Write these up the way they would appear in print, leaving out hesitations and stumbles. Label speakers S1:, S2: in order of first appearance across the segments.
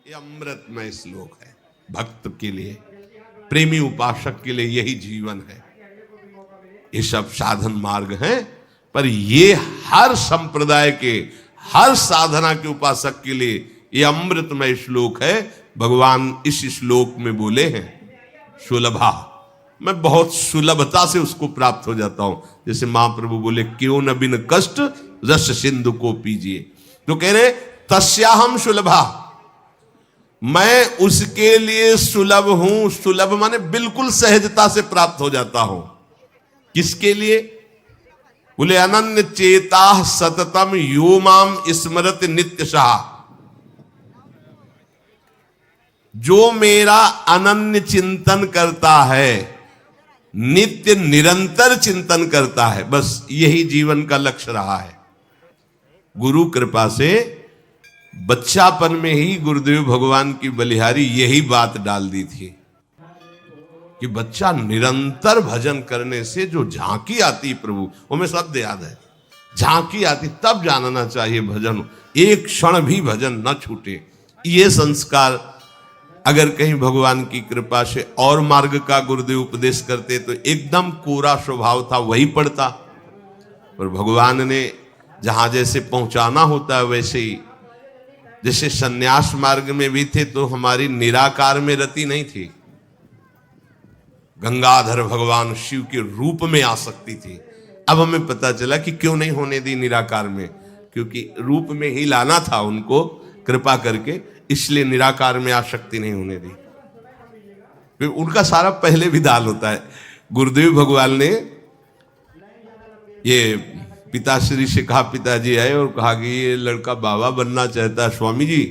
S1: ये अमृतमय श्लोक है भक्त के लिए, प्रेमी उपासक के लिए यही जीवन है। ये सब साधन मार्ग हैं, पर ये हर संप्रदाय के, हर साधना के उपासक के लिए ये अमृतमय श्लोक है। भगवान इस श्लोक में बोले हैं सुलभा, मैं बहुत सुलभता से उसको प्राप्त हो जाता हूं। जैसे महाप्रभु बोले क्यों न बिन कष्ट रस सिंधु को पीजिए, तो कह रहे तस्याहम सुलभा, मैं उसके लिए सुलभ हूं। सुलभ माने बिल्कुल सहजता से प्राप्त हो जाता हूं। किसके लिए? बोले अनन्य चेता सततम यो माम स्मरत नित्य शाह, जो मेरा अनन्य चिंतन करता है, नित्य निरंतर चिंतन करता है, बस यही जीवन का लक्ष्य रहा है। गुरु कृपा से बच्चापन में ही गुरुदेव भगवान की बलिहारी यही बात डाल दी थी कि बच्चा निरंतर भजन करने से जो झांकी आती प्रभु, वो मैं शब्द याद है, झांकी आती तब जानना चाहिए भजन, एक क्षण भी भजन न छूटे। ये संस्कार अगर कहीं भगवान की कृपा से और मार्ग का गुरुदेव उपदेश करते तो एकदम कोरा स्वभाव था वही पड़ता, पर भगवान ने जहां जैसे पहुंचाना होता है वैसे ही, जैसे सन्यास मार्ग में भी थे तो हमारी निराकार में रति नहीं थी, गंगाधर भगवान शिव के रूप में आसक्ति थी। अब हमें पता चला कि क्यों नहीं होने दी निराकार में, क्योंकि रूप में ही लाना था उनको कृपा करके, इसलिए निराकार में आसक्ति नहीं होने दी। फिर उनका सारा पहले विधान होता है। गुरुदेव भगवान ने ये पिताश्री से कहा, पिताजी आए और कहा कि ये लड़का बाबा बनना चाहता है स्वामी जी।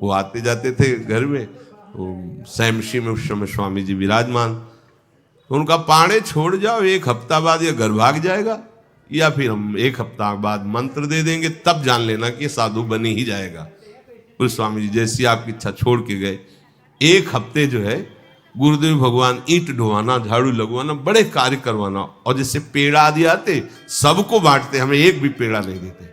S1: वो आते जाते थे घर में, वो सैमशी में उस समय स्वामी जी विराजमान, तो उनका पाणे छोड़ जाओ, एक हफ्ता बाद ये घर भाग जाएगा, या फिर हम एक हफ्ता बाद मंत्र दे देंगे, तब जान लेना कि साधु बन ही जाएगा। तो स्वामी जी जैसी आपकी इच्छा छोड़ के गए। एक हफ्ते जो है गुरुदेव भगवान ईंट ढोवाना, झाड़ू लगवाना, बड़े कार्य करवाना, और जैसे पेड़ा आदि आते सबको बांटते, हमें एक भी पेड़ा नहीं देते।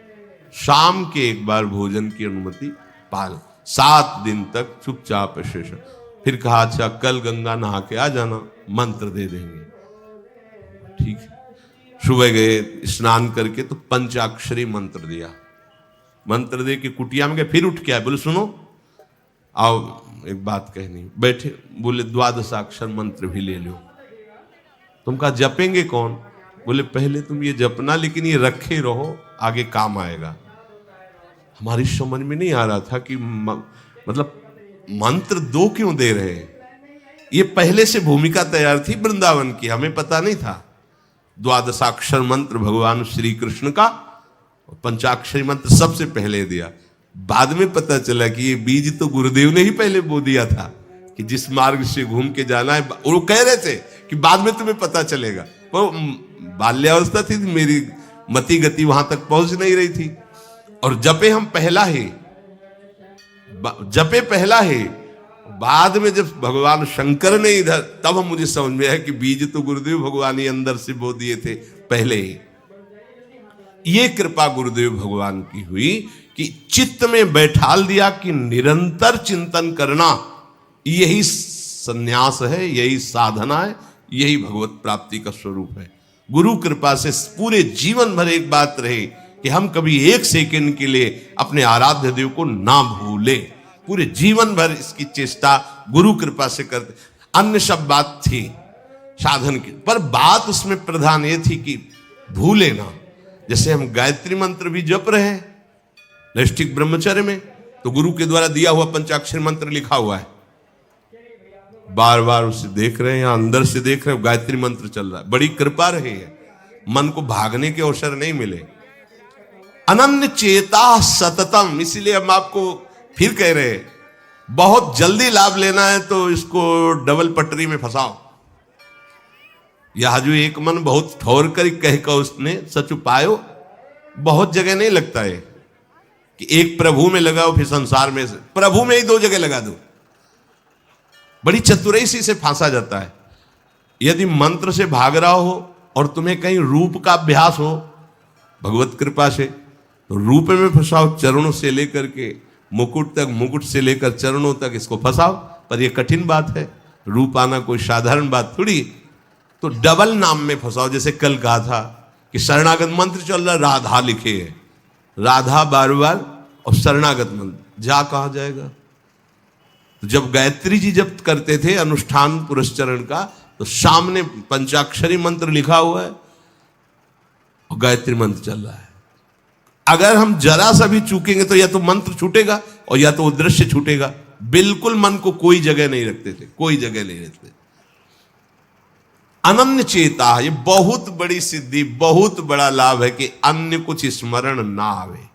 S1: शाम के एक बार भोजन की अनुमति पाल, 7 दिन तक चुपचाप शेष। फिर कहा अच्छा कल गंगा नहा के आ जाना, मंत्र दे देंगे। ठीक है, सुबह गए स्नान करके तो पंचाक्षरी मंत्र दिया, मंत्र दे के कुटिया में गए, फिर उठ के आए, बोले सुनो आओ एक बात कहनी। बैठे, बोले 12 मंत्र भी ले लो। तुम कहा जपेंगे कौन? बोले पहले तुम ये जपना, लेकिन ये रखे रहो, आगे काम आएगा। हमारी समझ में नहीं आ रहा था कि मतलब मंत्र 2 क्यों दे रहे हैं। ये पहले से भूमिका तैयार थी वृंदावन की, हमें पता नहीं था। 12 मंत्र भगवान श्री कृष्ण का, पंचाक्षरी मंत्र सबसे पहले दिया। बाद में पता चला कि ये बीज तो गुरुदेव ने ही पहले बो दिया था कि जिस मार्ग से घूम के जाना है। और वो कह रहे थे कि बाद में तुम्हें पता चलेगा, पर बाल्यावस्था थी, मेरी मति गति वहां तक पहुंच नहीं रही थी। और जपे हम पहला ही, जपे पहला ही, बाद में जब भगवान शंकर ने इधर, तब हम मुझे समझ में आया कि बीज तो गुरुदेव भगवान ही अंदर से बो दिए थे पहले ही। ये कृपा गुरुदेव भगवान की हुई कि चित्त में बैठाल दिया कि निरंतर चिंतन करना यही संन्यास है, यही साधना है, यही भगवत प्राप्ति का स्वरूप है। गुरु कृपा से पूरे जीवन भर एक बात रहे कि हम कभी 1 सेकंड के लिए अपने आराध्य देव को ना भूले। पूरे जीवन भर इसकी चेष्टा गुरु कृपा से करते। अन्य सब बात थी साधन की, पर बात उसमें प्रधान ये थी कि भूले ना। जैसे हम गायत्री मंत्र भी जप रहे हैं नैष्ठिक ब्रह्मचर्य में, तो गुरु के द्वारा दिया हुआ पंचाक्षरी मंत्र लिखा हुआ है, बार बार उसे देख रहे हैं, या अंदर से देख रहे हैं, गायत्री मंत्र चल रहा है। बड़ी कृपा रही है, मन को भागने के अवसर नहीं मिले। अनन्य चेता सततम, इसीलिए हम आपको फिर कह रहे हैं, बहुत जल्दी लाभ लेना है तो इसको डबल पटरी में फंसाओ। यह जो एक मन बहुत ठोर कर कह कर उसने सच पायो, बहुत जगह नहीं लगता है कि एक प्रभु में लगाओ फिर संसार में, प्रभु में ही 2 जगह लगा दो। बड़ी चतुराई से फांसा जाता है। यदि मंत्र से भाग रहा हो और तुम्हें कहीं रूप का अभ्यास हो भगवत कृपा से, तो रूप में फंसाओ, चरणों से लेकर के मुकुट तक, मुकुट से लेकर चरणों तक इसको फंसाओ। पर यह कठिन बात है, रूप आना कोई साधारण बात थोड़ी। तो डबल नाम में फंसाओ। जैसे कल कहा था कि शरणागत मंत्र चल रहा, राधा लिखे है, राधा बार बार और शरणागत मंत्र, जा कहा जाएगा। तो जब गायत्री जी जब करते थे अनुष्ठान पुरस्चरण का, तो सामने पंचाक्षरी मंत्र लिखा हुआ है और गायत्री मंत्र चल रहा है। अगर हम जरा सा भी चूकेंगे तो या तो मंत्र छूटेगा और या तो वो दृश्य छूटेगा। बिल्कुल मन को कोई जगह नहीं रखते थे, कोई जगह नहीं रखते। अनन्य चेता, ये बहुत बड़ी सिद्धि, बहुत बड़ा लाभ है कि अन्य कुछ स्मरण ना आवे।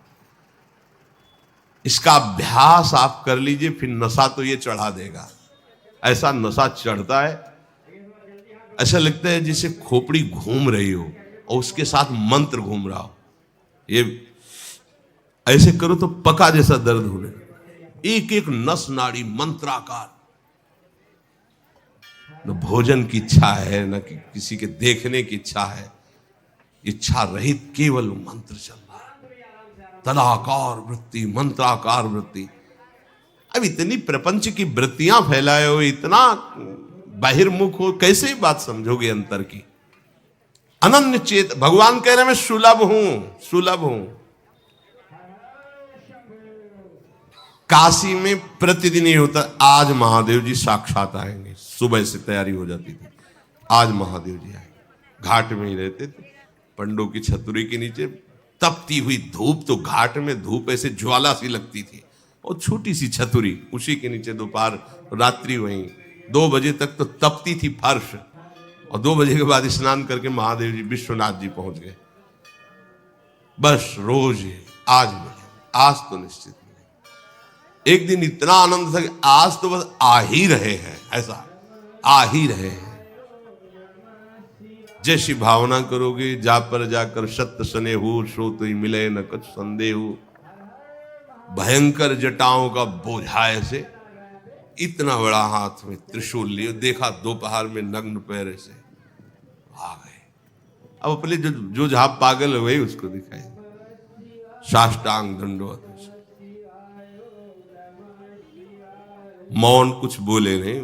S1: इसका अभ्यास आप कर लीजिए, फिर नशा तो ये चढ़ा देगा। ऐसा नशा चढ़ता है, ऐसा लगता है जैसे खोपड़ी घूम रही हो और उसके साथ मंत्र घूम रहा हो। ये ऐसे करो तो पका जैसा दर्द होने, एक एक नस नाड़ी मंत्राकार। न भोजन की इच्छा है, न किसी के देखने की इच्छा है, इच्छा रहित केवल मंत्र चल रहा है। तदाकार वृत्ति, मंत्राकार वृत्ति। अब इतनी प्रपंच की वृत्तियां फैलाए हो, इतना बहिर्मुख हो, कैसे बात समझोगे अंतर की। अनन्य चेत, भगवान कह रहे मैं सुलभ हूं, सुलभ हूं। काशी में प्रतिदिन ये होता, आज महादेव जी साक्षात आएंगे। सुबह से तैयारी हो जाती थी, आज महादेव जी आएंगे। घाट में ही रहते थे, पंडों की छतरी के नीचे तपती हुई धूप, तो घाट में धूप ऐसे ज्वाला सी लगती थी, और छोटी सी छतरी, उसी के नीचे दोपहर रात्रि वहीं 2 बजे तक तो तपती थी फर्श। और 2 बजे के बाद स्नान करके महादेव जी विश्वनाथ जी पहुंच गए। बस रोज आज मिले, आज तो निश्चित मिले। एक दिन इतना आनंद था कि आज तो बस आ ही रहे हैं, ऐसा आ ही रहे हैं। जैसी भावना करोगे, जा पर जाकर सत्य सने हो, सो तो ही मिले न कुछ संदेह। भयंकर जटाओं का बोझा ऐसे, इतना बड़ा हाथ में त्रिशूल लिए, देखा दोपहर में नग्न पैर से आ गए। अब अपने जो जहां पागल हुए उसको दिखाई, साष्टांग दंडवत, मौन, कुछ बोले नहीं।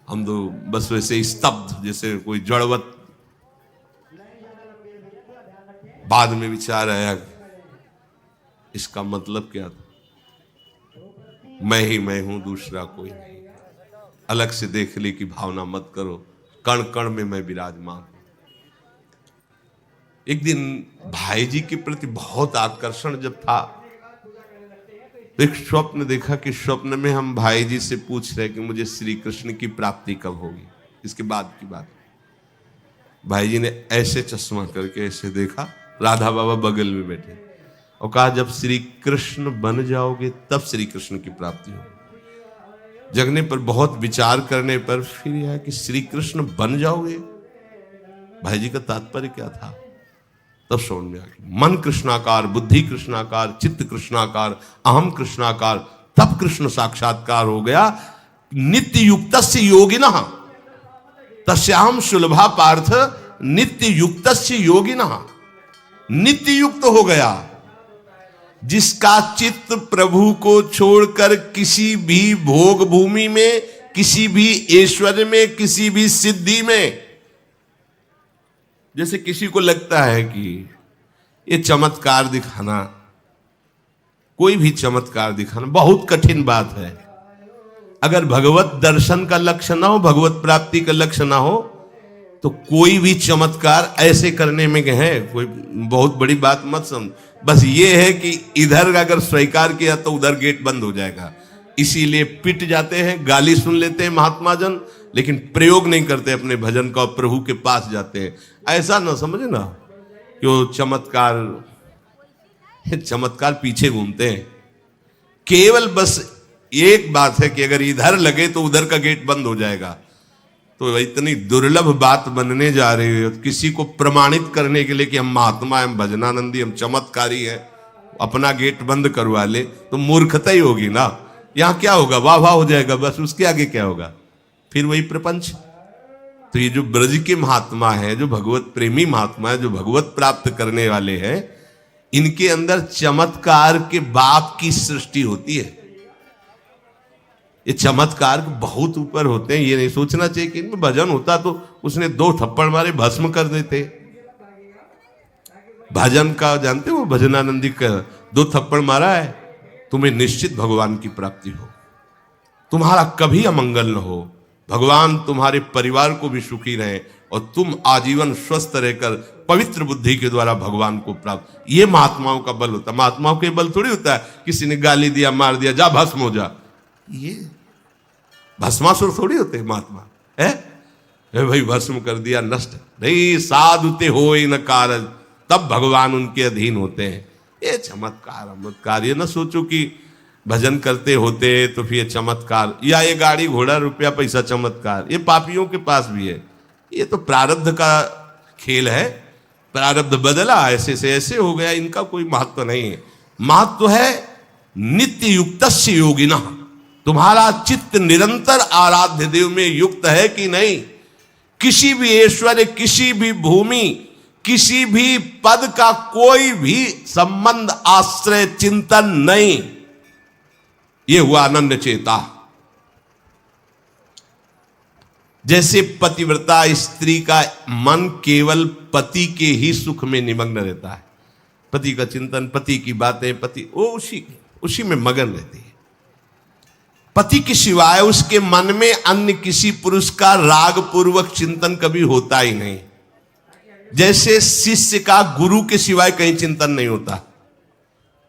S1: हम तो बस वैसे स्तब्ध, जैसे कोई जड़वत। बाद में विचार आया इसका मतलब क्या था। मैं ही मैं हूं, दूसरा कोई नहीं। अलग से देख ली की भावना मत करो, कण कण में मैं विराजमान। एक दिन भाई जी के प्रति बहुत आकर्षण जब था, तो एक स्वप्न देखा कि स्वप्न में हम भाई जी से पूछ रहे कि मुझे श्री कृष्ण की प्राप्ति कब होगी। इसके बाद की बात, भाई जी ने ऐसे चश्मा करके ऐसे देखा, राधा बाबा बगल में बैठे, और कहा जब श्री कृष्ण बन जाओगे तब श्री कृष्ण की प्राप्ति होगी। जगने पर, बहुत विचार करने पर फिर यह कि श्री कृष्ण बन जाओगे, भाई जी का तात्पर्य क्या था, तब समझ में आ गया। मन कृष्णाकार, बुद्धि कृष्णाकार, चित्त कृष्णाकार, अहम कृष्णाकार, तब कृष्ण साक्षात्कार हो गया। नित्य युक्तस्य योगिनः तस्याहं सुलभा पार्थ नित्य युक्तस्य योगिनः। नित्य युक्त हो गया जिसका चित्त प्रभु को छोड़कर किसी भी भोग भूमि में, किसी भी ऐश्वर्य में, किसी भी सिद्धि में। जैसे किसी को लगता है कि ये चमत्कार दिखाना, कोई भी चमत्कार दिखाना बहुत कठिन बात है। अगर भगवत दर्शन का लक्ष्य ना हो, भगवत प्राप्ति का लक्ष्य ना हो, तो कोई भी चमत्कार ऐसे करने में है कोई बहुत बड़ी बात मत समझ। बस ये है कि इधर अगर स्वीकार किया तो उधर गेट बंद हो जाएगा, इसीलिए पिट जाते हैं, गाली सुन लेते हैं महात्मा जन, लेकिन प्रयोग नहीं करते अपने भजन का, प्रभु के पास जाते हैं। ऐसा ना समझे ना कि वो चमत्कार पीछे घूमते हैं। केवल बस एक बात है कि अगर इधर लगे तो उधर का गेट बंद हो जाएगा। तो इतनी दुर्लभ बात बनने जा रही है, किसी को प्रमाणित करने के लिए कि हम महात्मा, हम भजनानंदी, हम चमत्कारी हैं, अपना गेट बंद करवा ले तो मूर्खता ही होगी ना। यहां क्या होगा, वाह वाह हो जाएगा, बस उसके आगे क्या होगा, फिर वही प्रपंच। तो ये जो ब्रज के महात्मा है, जो भगवत प्रेमी महात्मा है, जो भगवत प्राप्त करने वाले हैं, इनके अंदर चमत्कार के बाप की सृष्टि होती है। ये चमत्कार बहुत ऊपर होते हैं। ये नहीं सोचना चाहिए कि इनमें भजन होता तो उसने 2 थप्पड़ मारे भस्म कर देते। भजन का जानते हो, भजनानंदी का 2 थप्पड़ मारा है, तुम्हें निश्चित भगवान की प्राप्ति हो, तुम्हारा कभी अमंगल न हो, भगवान तुम्हारे परिवार को भी सुखी रहे और तुम आजीवन स्वस्थ रहकर पवित्र बुद्धि के द्वारा भगवान को प्राप्त। ये महात्माओं का बल होता है। महात्माओं के बल थोड़ी होता है किसी ने गाली दिया, मार दिया, जा भस्म हो जा। ये भस्मासुर थोड़ी होते महात्मा है। भाई भस्म कर दिया, नष्ट नहीं, साधुते हो न कारज, तब भगवान उनके अधीन होते हैं। ये चमत्कार ये ना सोचो कि भजन करते होते तो फिर चमत्कार, या ये गाड़ी घोड़ा रुपया पैसा चमत्कार, ये पापियों के पास भी है। ये तो प्रारब्ध का खेल है, प्रारब्ध बदला, ऐसे से ऐसे हो गया, इनका कोई महत्व नहीं है। महत्व है नित्य युक्तस्य योगिनः, तुम्हारा चित्त निरंतर आराध्य देव में युक्त है कि नहीं। किसी भी ऐश्वर्य, किसी भी भूमि, किसी भी पद का कोई भी संबंध, आश्रय, चिंतन नहीं। ये हुआ अनन्य चेता। जैसे पतिव्रता स्त्री का मन केवल पति के ही सुख में निमग्न रहता है, पति का चिंतन, पति की बातें, पति वो उसी में मगन रहती है। पति के सिवाय उसके मन में अन्य किसी पुरुष का राग पूर्वक चिंतन कभी होता ही नहीं। जैसे शिष्य का गुरु के सिवाय कहीं चिंतन नहीं होता,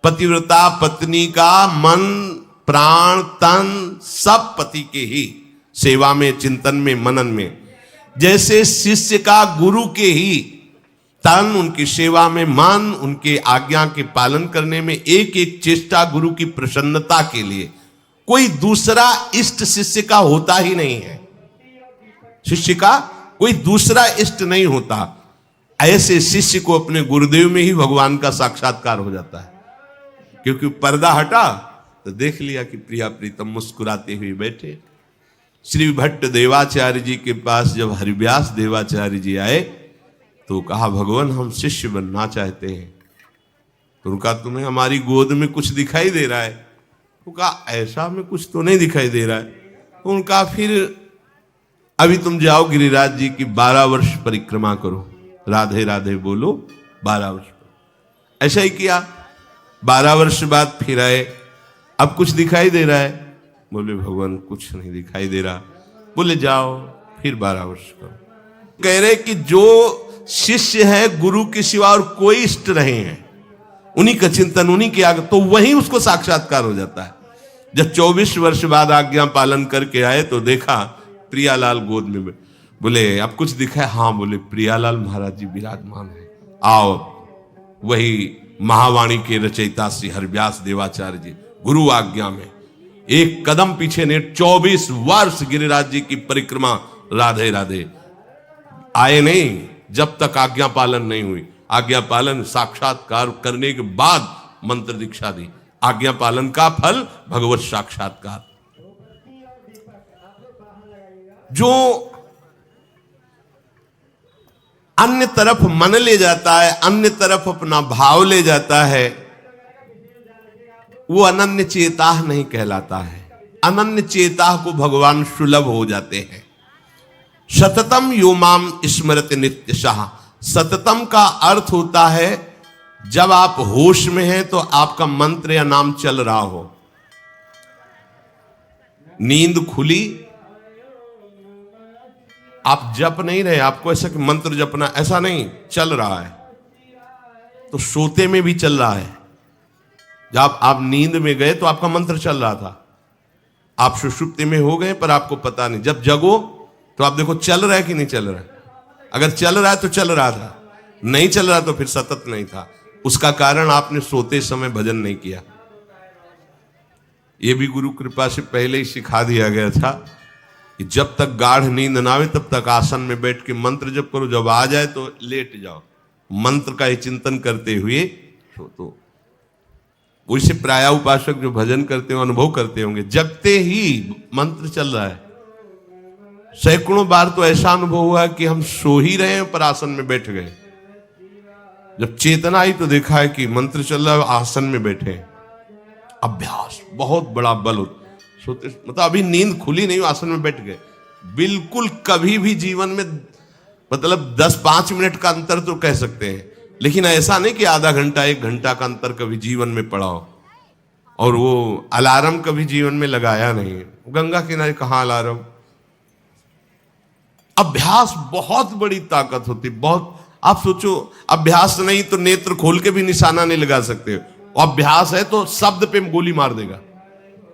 S1: पतिव्रता पत्नी का मन, प्राण, तन सब पति के ही सेवा में, चिंतन में, मनन में। जैसे शिष्य का गुरु के ही तन, उनकी सेवा में मन, उनके आज्ञा के पालन करने में, एक एक चेष्टा गुरु की प्रसन्नता के लिए। कोई दूसरा इष्ट शिष्य का होता ही नहीं है। शिष्य का कोई दूसरा इष्ट नहीं होता। ऐसे शिष्य को अपने गुरुदेव में ही भगवान का साक्षात्कार हो जाता है। क्योंकि पर्दा हटा तो देख लिया कि प्रिया प्रीतम मुस्कुराते हुए बैठे। श्री भट्ट देवाचार्य जी के पास जब हरिव्यास देवाचार्य जी आए तो कहा, भगवान हम शिष्य बनना चाहते हैं। तो उनका, तुम्हें हमारी गोद में कुछ दिखाई दे रहा है? तो कहा, ऐसा में कुछ तो नहीं दिखाई दे रहा है। तो उनका, फिर अभी तुम जाओ गिरिराज जी की 12 वर्ष परिक्रमा करो, राधे राधे बोलो 12 वर्ष। ऐसा ही किया। 12 वर्ष बाद फिर आए, अब कुछ दिखाई दे रहा है? बोले भगवान कुछ नहीं दिखाई दे रहा। बोले जाओ फिर 12 वर्ष करो। कह रहे कि जो शिष्य है गुरु के सिवा और कोई इष्ट रहे हैं, उन्हीं का चिंतन, उन्हीं के आगे, तो वहीं उसको साक्षात्कार हो जाता है। जब 24 वर्ष बाद आज्ञा पालन करके आए तो देखा प्रियालाल गोद में। बोले अब कुछ दिखा है? हाँ। बोले प्रियालाल महाराज जी विराजमान है, आओ। वही महावाणी के रचयिता श्री हरिव्यास देवाचार्य जी गुरु आज्ञा में एक कदम पीछे ने 24 वर्ष गिरिराज जी की परिक्रमा राधे राधे आए नहीं, जब तक आज्ञा पालन नहीं हुई। आज्ञा पालन साक्षात्कार करने के बाद मंत्र दीक्षा दी। आज्ञा पालन का फल भगवत साक्षात्कार। जो अन्य तरफ मन ले जाता है, अन्य तरफ अपना भाव ले जाता है, वो अनन्य चेता नहीं कहलाता है। अनन्य चेता को भगवान सुलभ हो जाते हैं। सततम यो माम स्मरति नित्यशः। सततम का अर्थ होता है जब आप होश में हैं तो आपका मंत्र या नाम चल रहा हो। नींद खुली, आप जप नहीं रहे, आपको ऐसा कि मंत्र जपना, ऐसा नहीं, चल रहा है। तो सोते में भी चल रहा है। जब आप नींद में गए तो आपका मंत्र चल रहा था, आप सुषुप्ति में हो गए पर आपको पता नहीं। जब जगो तो आप देखो चल रहा है कि नहीं चल रहा है। अगर चल रहा है तो चल रहा था, नहीं चल रहा तो फिर सतत नहीं था। उसका कारण आपने सोते समय भजन नहीं किया। यह भी गुरु कृपा से पहले ही सिखा दिया गया था कि जब तक गाढ़ नींद ना आवे तब तक आसन में बैठ के मंत्र जप करो, जब आ जाए तो लेट जाओ, मंत्र का ही चिंतन करते हुए सो। तो वैसे प्राय उपासक जो भजन करते हो अनुभव करते होंगे, जगते ही मंत्र चल रहा है। सैकड़ों बार तो ऐसा अनुभव हुआ कि हम सो ही रहे हैं पर आसन में बैठ गए। जब चेतना आई तो देखा है कि मंत्र चल रहा है, आसन में बैठे हैं। अभ्यास बहुत बड़ा बल होता, सोते मतलब अभी नींद खुली नहीं, आसन में बैठ गए। बिल्कुल कभी भी जीवन में मतलब 10-5 मिनट का अंतर तो कह सकते हैं, लेकिन ऐसा नहीं कि आधा घंटा 1 घंटा का अंतर कभी जीवन में पड़ा हो। और वो अलार्म कभी जीवन में लगाया नहीं। गंगा किनारे कहाँ अलार्म। अभ्यास बहुत बड़ी ताकत होती, बहुत। आप सोचो, अभ्यास नहीं तो नेत्र खोल के भी निशाना नहीं लगा सकते, अभ्यास है तो शब्द पे गोली मार देगा,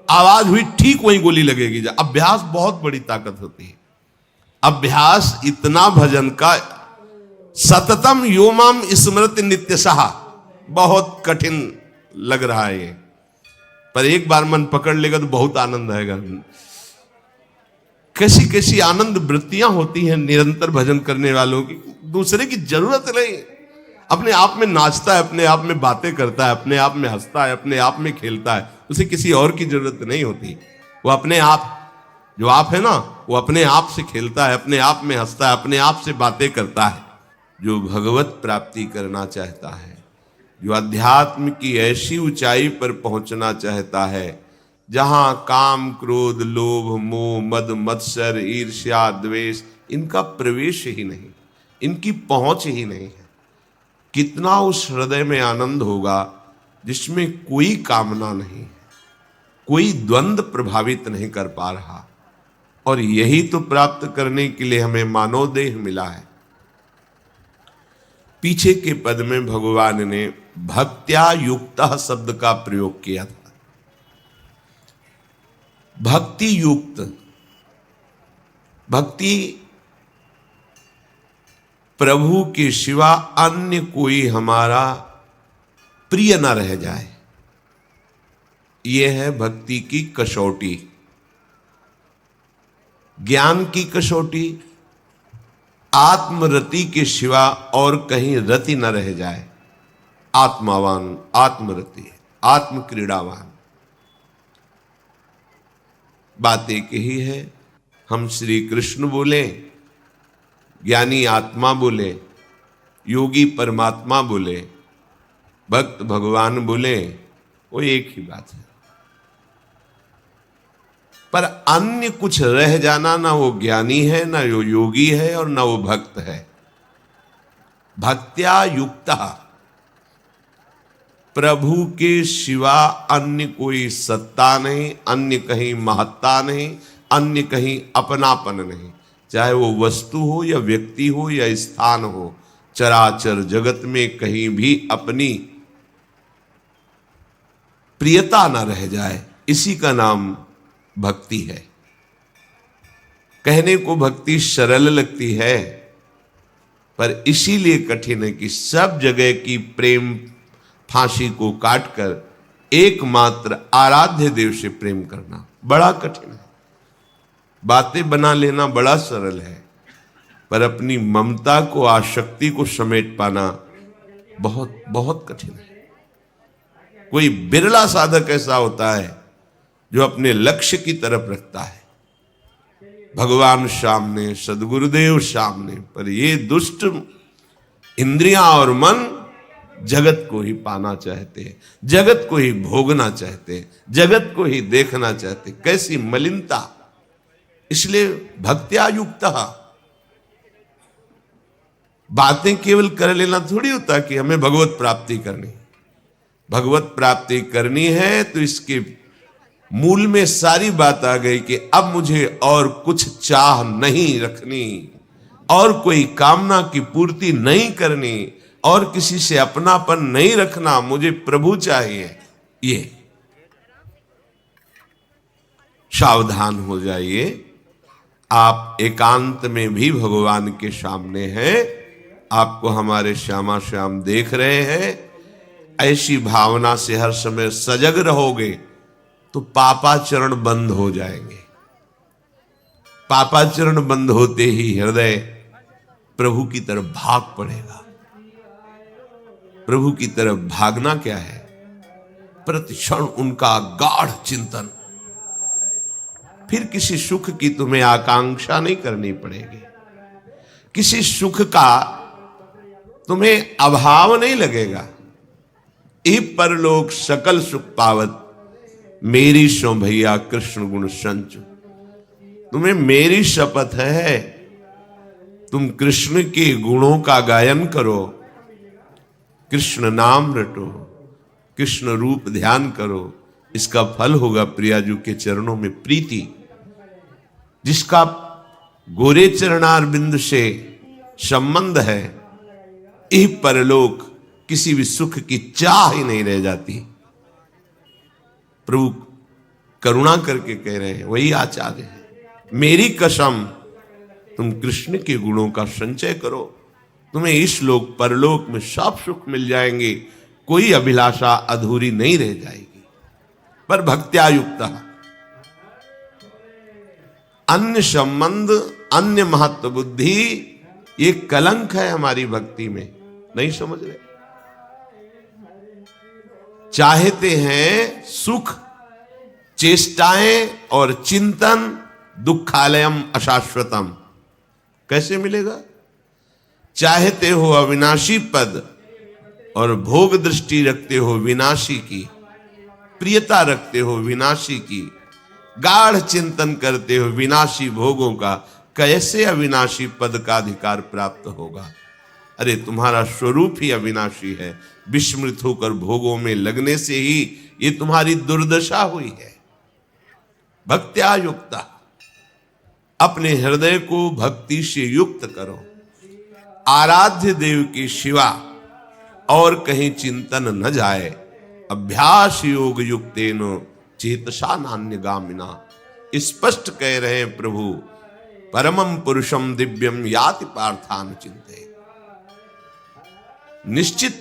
S1: आवाज हुई ठीक वहीं गोली लगेगी। अभ्यास बहुत बड़ी ताकत होती है। अभ्यास इतना भजन का, सततम योमाम स्मृति नित्यशः, बहुत कठिन लग रहा है ये, पर एक बार मन पकड़ लेगा तो बहुत आनंद आएगा। कैसी कैसी आनंद वृत्तियां होती हैं निरंतर भजन करने वालों की। दूसरे की जरूरत नहीं, अपने आप में नाचता है, अपने आप में बातें करता है, अपने आप में हंसता है, अपने आप में खेलता है, उसे किसी और की जरूरत नहीं होती। वो अपने आप, जो आप है ना, वो अपने आप से खेलता है, अपने आप में हंसता है, अपने आप से बातें करता है। जो भगवत प्राप्ति करना चाहता है, जो अध्यात्म की ऐसी ऊंचाई पर पहुंचना चाहता है जहां काम क्रोध लोभ मोह मद मत्सर ईर्ष्या द्वेष इनका प्रवेश ही नहीं, इनकी पहुंच ही नहीं है, कितना उस हृदय में आनंद होगा जिसमें कोई कामना नहीं, कोई द्वंद्व प्रभावित नहीं कर पा रहा। और यही तो प्राप्त करने के लिए हमें मानव देह मिला है। पीछे के पद में भगवान ने भक्त्या युक्तः शब्द का प्रयोग किया था। भक्ति युक्त, भक्ति प्रभु के सिवा अन्य कोई हमारा प्रिय न रह जाए, यह है भक्ति की कसौटी। ज्ञान की कसौटी, आत्मरति के सिवा और कहीं रति न रह जाए। आत्मावान, आत्मरति, आत्म क्रीड़ावान। बात एक ही है, हम श्री कृष्ण बोले, ज्ञानी आत्मा बोले, योगी परमात्मा बोले, भक्त भगवान बोले, वो एक ही बात है। पर अन्य कुछ रह जाना, ना वो ज्ञानी है, ना वो योगी है, और ना वो भक्त है। भक्त्या युक्तः, प्रभु के सिवा अन्य कोई सत्ता नहीं, अन्य कहीं महत्ता नहीं, अन्य कहीं अपनापन नहीं। चाहे वो वस्तु हो या व्यक्ति हो या स्थान हो, चराचर जगत में कहीं भी अपनी प्रियता न रह जाए, इसी का नाम भक्ति है। कहने को भक्ति सरल लगती है, पर इसीलिए कठिन है कि सब जगह की प्रेम फांसी को काटकर एकमात्र आराध्य देव से प्रेम करना बड़ा कठिन है। बातें बना लेना बड़ा सरल है, पर अपनी ममता को, आसक्ति को समेट पाना बहुत बहुत कठिन है। कोई बिरला साधक ऐसा होता है जो अपने लक्ष्य की तरफ रखता है, भगवान सामने, सदगुरुदेव सामने, पर ये दुष्ट इंद्रियां और मन जगत को ही पाना चाहते हैं, जगत को ही भोगना चाहते हैं, जगत को ही देखना चाहते हैं। कैसी मलिनता। इसलिए भक्त्या युक्तः, बातें केवल कर लेना थोड़ी होता कि हमें भगवत प्राप्ति करनी। भगवत प्राप्ति करनी है तो इसके मूल में सारी बात आ गई कि अब मुझे और कुछ चाह नहीं रखनी, और कोई कामना की पूर्ति नहीं करनी, और किसी से अपनापन नहीं रखना, मुझे प्रभु चाहिए। ये सावधान हो जाइए, आप एकांत में भी भगवान के सामने हैं, आपको हमारे श्यामा श्याम देख रहे हैं। ऐसी भावना से हर समय सजग रहोगे तो पापाचरण बंद हो जाएंगे। पापाचरण बंद होते ही हृदय प्रभु की तरफ भाग पड़ेगा। प्रभु की तरफ भागना क्या है? प्रतिक्षण उनका गाढ़ चिंतन। फिर किसी सुख की तुम्हें आकांक्षा नहीं करनी पड़ेगी, किसी सुख का तुम्हें अभाव नहीं लगेगा। इह परलोक सकल सुख पावत, मेरी सो भैया कृष्ण गुण संचु। तुम्हें मेरी शपथ है, तुम कृष्ण के गुणों का गायन करो, कृष्ण नाम रटो, कृष्ण रूप ध्यान करो। इसका फल होगा प्रियाजू के चरणों में प्रीति। जिसका गोरे चरणार बिंदु से संबंध है, इह परलोक किसी भी सुख की चाह ही नहीं रह जाती। प्रभु करुणा करके कह रहे हैं, वही आचार्य है। मेरी कसम, तुम कृष्ण के गुणों का संचय करो, तुम्हें इस लोक परलोक में सब सुख मिल जाएंगे, कोई अभिलाषा अधूरी नहीं रह जाएगी। पर भक्त्या युक्त, अन्य संबंध, अन्य महत्व बुद्धि, ये कलंक है हमारी भक्ति में। नहीं समझ रहे? चाहते हैं सुख, चेष्टाएं और चिंतन, दुखालयम अशाश्वतम। कैसे मिलेगा? चाहते हो अविनाशी पद और भोग दृष्टि रखते हो विनाशी की, प्रियता रखते हो विनाशी की, गाढ़ चिंतन करते हो विनाशी भोगों का, कैसे अविनाशी पद का अधिकार प्राप्त होगा? अरे तुम्हारा स्वरूप ही अविनाशी है। विस्मृत होकर भोगों में लगने से ही ये तुम्हारी दुर्दशा हुई है। भक्त्या युक्ता, अपने हृदय को भक्ति से युक्त करो। आराध्य देव की शिवा और कहीं चिंतन न जाए। अभ्यास योग युक्तेनो चेतसा नान्यगामिना। स्पष्ट कह रहे हैं प्रभु, परमं पुरुषम दिव्यम याति पार्थान चिंते। निश्चित